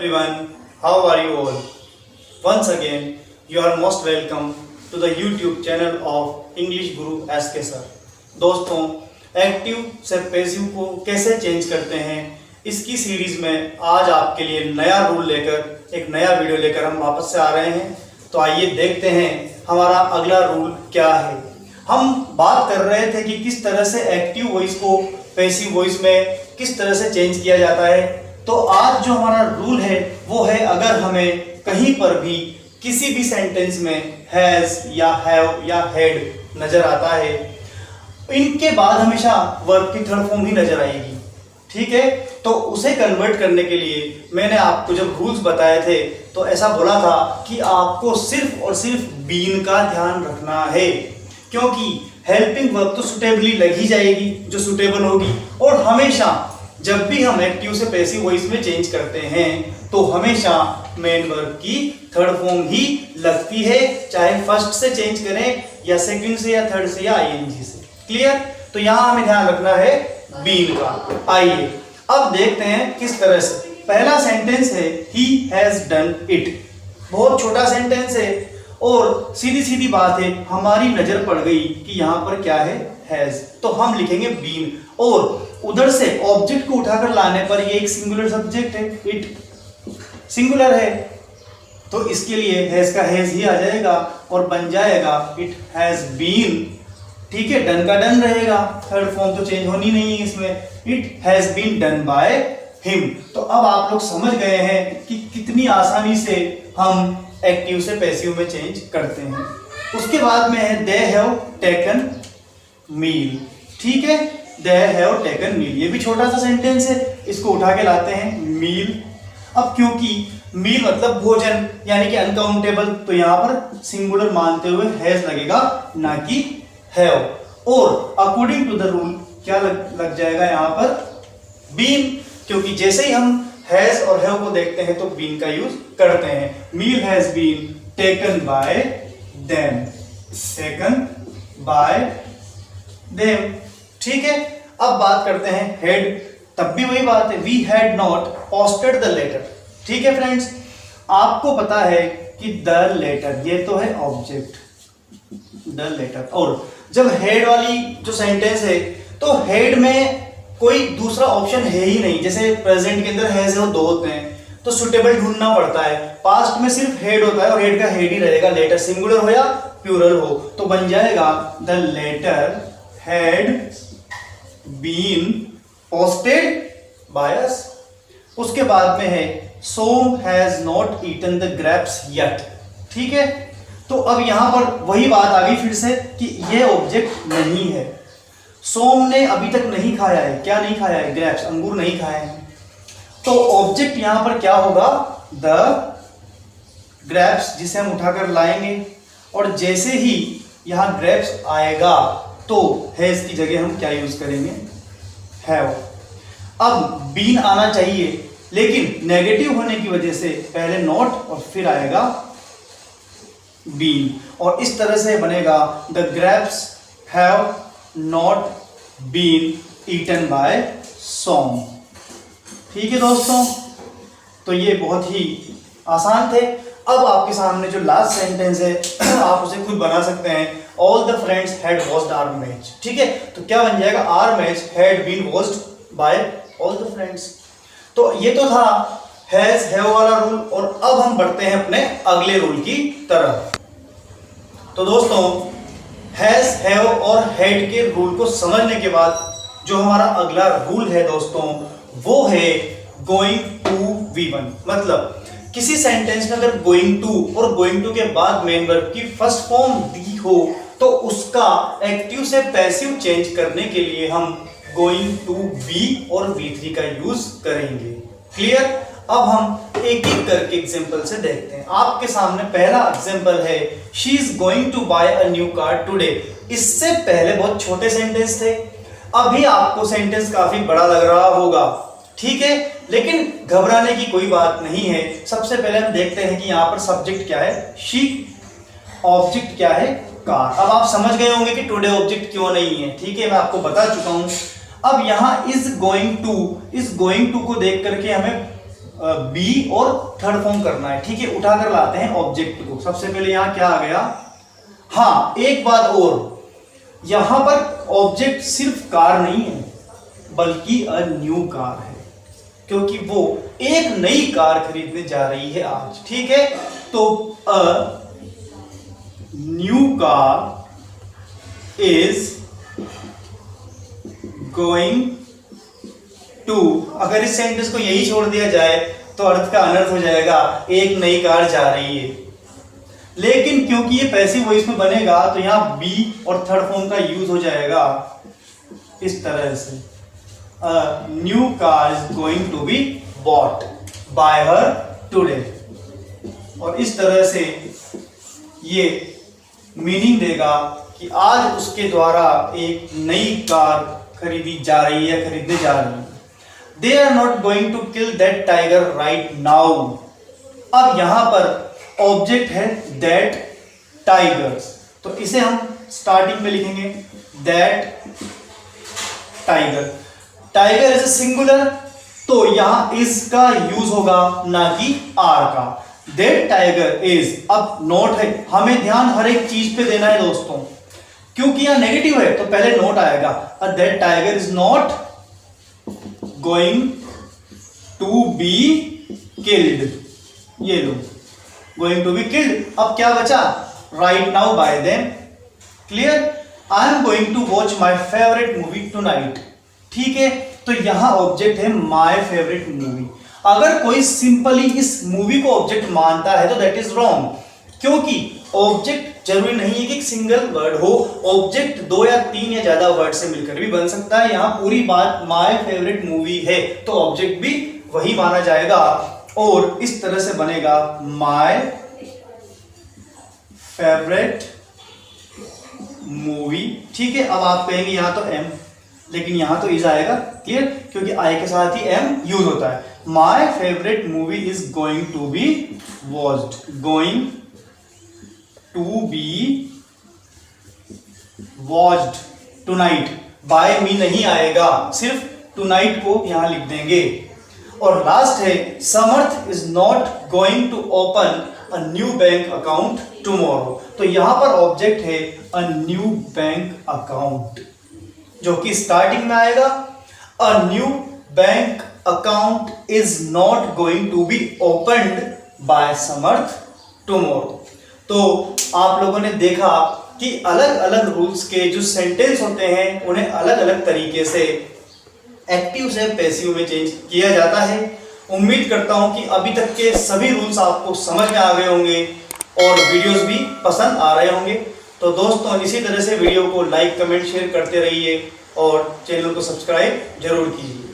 Everyone, how are you all? Once again, you are most welcome to the YouTube channel of English Guru SK Sir. दोस्तों, active से passive को कैसे change करते हैं, इसकी series में आज आपके लिए नया रूल लेकर एक नया वीडियो लेकर हम वापस से आ रहे हैं। तो आइए देखते हैं हमारा अगला रूल क्या है। हम बात कर रहे थे कि किस तरह से एक्टिव वॉइस को पैसिव वॉइस में किस तरह से चेंज किया जाता है। तो आज जो हमारा रूल है वो है, अगर हमें कहीं पर भी किसी भी सेंटेंस में हैज या हैव या हैड नजर आता है, इनके बाद हमेशा वर्ब की थर्ड फॉर्म ही नजर आएगी। ठीक है, तो उसे कन्वर्ट करने के लिए मैंने आपको जब रूल्स बताए थे तो ऐसा बोला था कि आपको सिर्फ और सिर्फ बीन का ध्यान रखना है, क्योंकि हेल्पिंग वर्ब तो सुटेबली लग ही जाएगी जो सुटेबल होगी। और हमेशा जब भी हम एक्टिव से पैसिव वॉइस में चेंज करते हैं तो हमेशा मेन वर्ब की थर्ड फॉर्म ही लगती है, चाहे फर्स्ट से चेंज करें या सेकंड से या थर्ड से या आईएनजी से। क्लियर? तो यहां हमें ध्यान रखना है बीन का। आइए अब देखते हैं किस तरह से। पहला सेंटेंस है ही हैज डन इट। बहुत छोटा सेंटेंस है और सीधी सीधी बात है, हमारी नजर पड़ गई कि यहां पर क्या है, हैज, तो हम लिखेंगे बीन। और उधर से ऑब्जेक्ट को उठाकर लाने पर ये एक सिंगुलर सब्जेक्ट है, इट सिंगुलर है, तो इसके लिए हैज का हैज ही आ जाएगा और बन जाएगा इट हैज बीन। ठीक है, डन का डन रहेगा, थर्ड फॉर्म तो चेंज होनी नहीं है इसमें, it has been done by him. तो अब आप लोग समझ गए हैं कि कितनी आसानी से हम एक्टिव से पैसिव में चेंज करते हैं। उसके बाद में है दे हैव टेकन मील। ठीक है, दे हैव टेकन मील, ये भी छोटा सा सेंटेंस है, इसको उठा के लाते हैं मील। अब क्योंकि मील मतलब भोजन यानी कि अनकाउंटेबल, तो यहां पर सिंगुलर मानते हुए हैज लगेगा ना कि हैव। और अकॉर्डिंग टू द रूल क्या लग जाएगा यहां पर, बीन, क्योंकि जैसे ही हम हैज और हैव को देखते हैं तो बीन का यूज करते हैं। Meal has been taken by them, taken by them. ठीक है, अब बात करते हैं हेड। तब भी वही बात है, we had not posted the letter. ठीक है फ्रेंड्स, आपको पता है कि द लेटर ये तो है ऑब्जेक्ट, द लेटर। और जब हेड वाली जो सेंटेंस है तो हेड में कोई दूसरा ऑप्शन है ही नहीं। जैसे प्रेजेंट के अंदर हैज है, वो दो होते हैं, तो सुटेबल ढूंढना पड़ता है। पास्ट में सिर्फ हेड होता है और हेड का हेड ही रहेगा, लेटर सिंगुलर हो या प्लूरल हो, तो बन जाएगा the letter had been posted by us. उसके बाद में है Som has not eaten the grapes yet. ठीक है, तो अब यहां पर वही बात आ गई फिर से कि यह ऑब्जेक्ट नहीं है। सोम ने अभी तक नहीं खाया है, क्या नहीं खाया है, ग्रेप्स, अंगूर नहीं खाए हैं। तो ऑब्जेक्ट यहां पर क्या होगा, द ग्रेप्स, जिसे हम उठाकर लाएंगे। और जैसे ही यहां ग्रेप्स आएगा तो हैज की जगह हम क्या यूज करेंगे, हैव। अब बीन आना चाहिए, लेकिन नेगेटिव होने की वजह से पहले नॉट और फिर आएगा बीन, और इस तरह से बनेगा the grapes have not been eaten by Som. ठीक है दोस्तों, तो ये बहुत ही आसान थे। अब आपके सामने जो लास्ट सेंटेंस है आप उसे खुद बना सकते हैं। All the friends had watched our match. ठीक है, तो क्या बन जाएगा, our match had been watched by all the friends. तो ये तो था हैज हैव वाला रूल, और अब हम बढ़ते हैं अपने अगले रूल की तरफ। तो दोस्तों, हैज हैव और हैड के रूल को समझने के बाद जो हमारा अगला रूल है दोस्तों, वो है गोइंग टू V1। मतलब किसी सेंटेंस में अगर गोइंग टू और गोइंग टू के बाद मेन वर्ब की फर्स्ट फॉर्म दी हो तो उसका एक्टिव से पैसिव चेंज करने के लिए हम गोइंग टू बी और V3 का यूज करेंगे। क्लियर? अब हम एक एक करके एग्जांपल से देखते हैं। आपके सामने पहला एग्जांपल है, she is going to buy a new car today. इससे पहले बहुत छोटे सेंटेंस थे, अभी आपको सेंटेंस काफी बड़ा लग रहा होगा। ठीक है, लेकिन घबराने की कोई बात नहीं है। सबसे पहले हम देखते हैं कि यहाँ पर सब्जेक्ट क्या है, शी, ऑब्जेक्ट क्या है, कार। अब आप समझ गए होंगे कि टुडे ऑब्जेक्ट क्यों नहीं है। ठीक है, मैं आपको बता चुका हूं। अब यहाँ इज गोइंग टू को देख करके हमें बी और थर्ड फॉर्म करना है, ठीक है। उठाकर लाते हैं ऑब्जेक्ट को। सबसे पहले यहां क्या आ गया, हाँ एक बात और, यहां पर ऑब्जेक्ट सिर्फ कार नहीं है बल्कि अ न्यू कार है, क्योंकि वो एक नई कार खरीदने जा रही है आज, ठीक है। तो a new car is going to, अगर इस सेंटेंस को यही छोड़ दिया जाए तो अर्थ का अनर्थ हो जाएगा, एक नई कार जा रही है। लेकिन क्योंकि ये पैसिव वॉइस में बनेगा तो यहां बी और थर्ड फॉर्म का यूज हो जाएगा इस तरह से, new car is going to be bought by her today. और इस तरह से ये मीनिंग देगा कि आज उसके द्वारा एक नई कार खरीदी जा रही है, खरीदने जा रही है। They are not going to kill that tiger right now. अब यहां पर ऑब्जेक्ट है that tigers, तो इसे हम स्टार्टिंग में लिखेंगे that tiger. Tiger is singular, तो यहां इज का यूज होगा ना कि आर का। That tiger is, अब नोट है, हमें ध्यान हर एक चीज पे देना है दोस्तों, क्योंकि यहां नेगेटिव है तो पहले नोट आएगा। That tiger is not going to be killed, ये लो going to be killed। अब क्या बचा, right now by them, clear। I am going to watch my favorite movie tonight, ठीक है। तो यहां ऑब्जेक्ट है my favorite movie। अगर कोई सिंपली इस मूवी को ऑब्जेक्ट मानता है तो दैट इज रॉन्ग, क्योंकि ऑब्जेक्ट जरूरी नहीं है कि एक सिंगल वर्ड हो, ऑब्जेक्ट दो या तीन या ज्यादा वर्ड से मिलकर भी बन सकता है। यहां पूरी बात माय फेवरेट मूवी है तो ऑब्जेक्ट भी वही माना जाएगा और इस तरह से बनेगा माय फेवरेट मूवी, ठीक है। अब आप कहेंगे यहां तो एम, लेकिन यहां तो इज आएगा, क्लियर, क्योंकि आई के साथ ही एम यूज होता है। My favourite movie is going to be watched, going to be watched tonight, by me नहीं आएगा, सिर्फ टुनाइट को यहां लिख देंगे। और लास्ट है Samarth is not going to open a new bank account tomorrow, तो यहां पर ऑब्जेक्ट है अ न्यू बैंक अकाउंट, जो कि स्टार्टिंग में आएगा। A new bank account is not going to be opened by Samarth tomorrow. तो आप लोगों ने देखा कि अलग अलग रूल्स के जो सेंटेंस होते हैं उन्हें अलग अलग तरीके से एक्टिव से पैसिव में चेंज किया जाता है। उम्मीद करता हूं कि अभी तक के सभी रूल्स आपको समझ में आ गए होंगे और वीडियोस भी पसंद आ रहे होंगे। तो दोस्तों इसी तरह से वीडियो को लाइक कमेंट शेयर करते रहिए और चैनल को सब्सक्राइब जरूर कीजिए।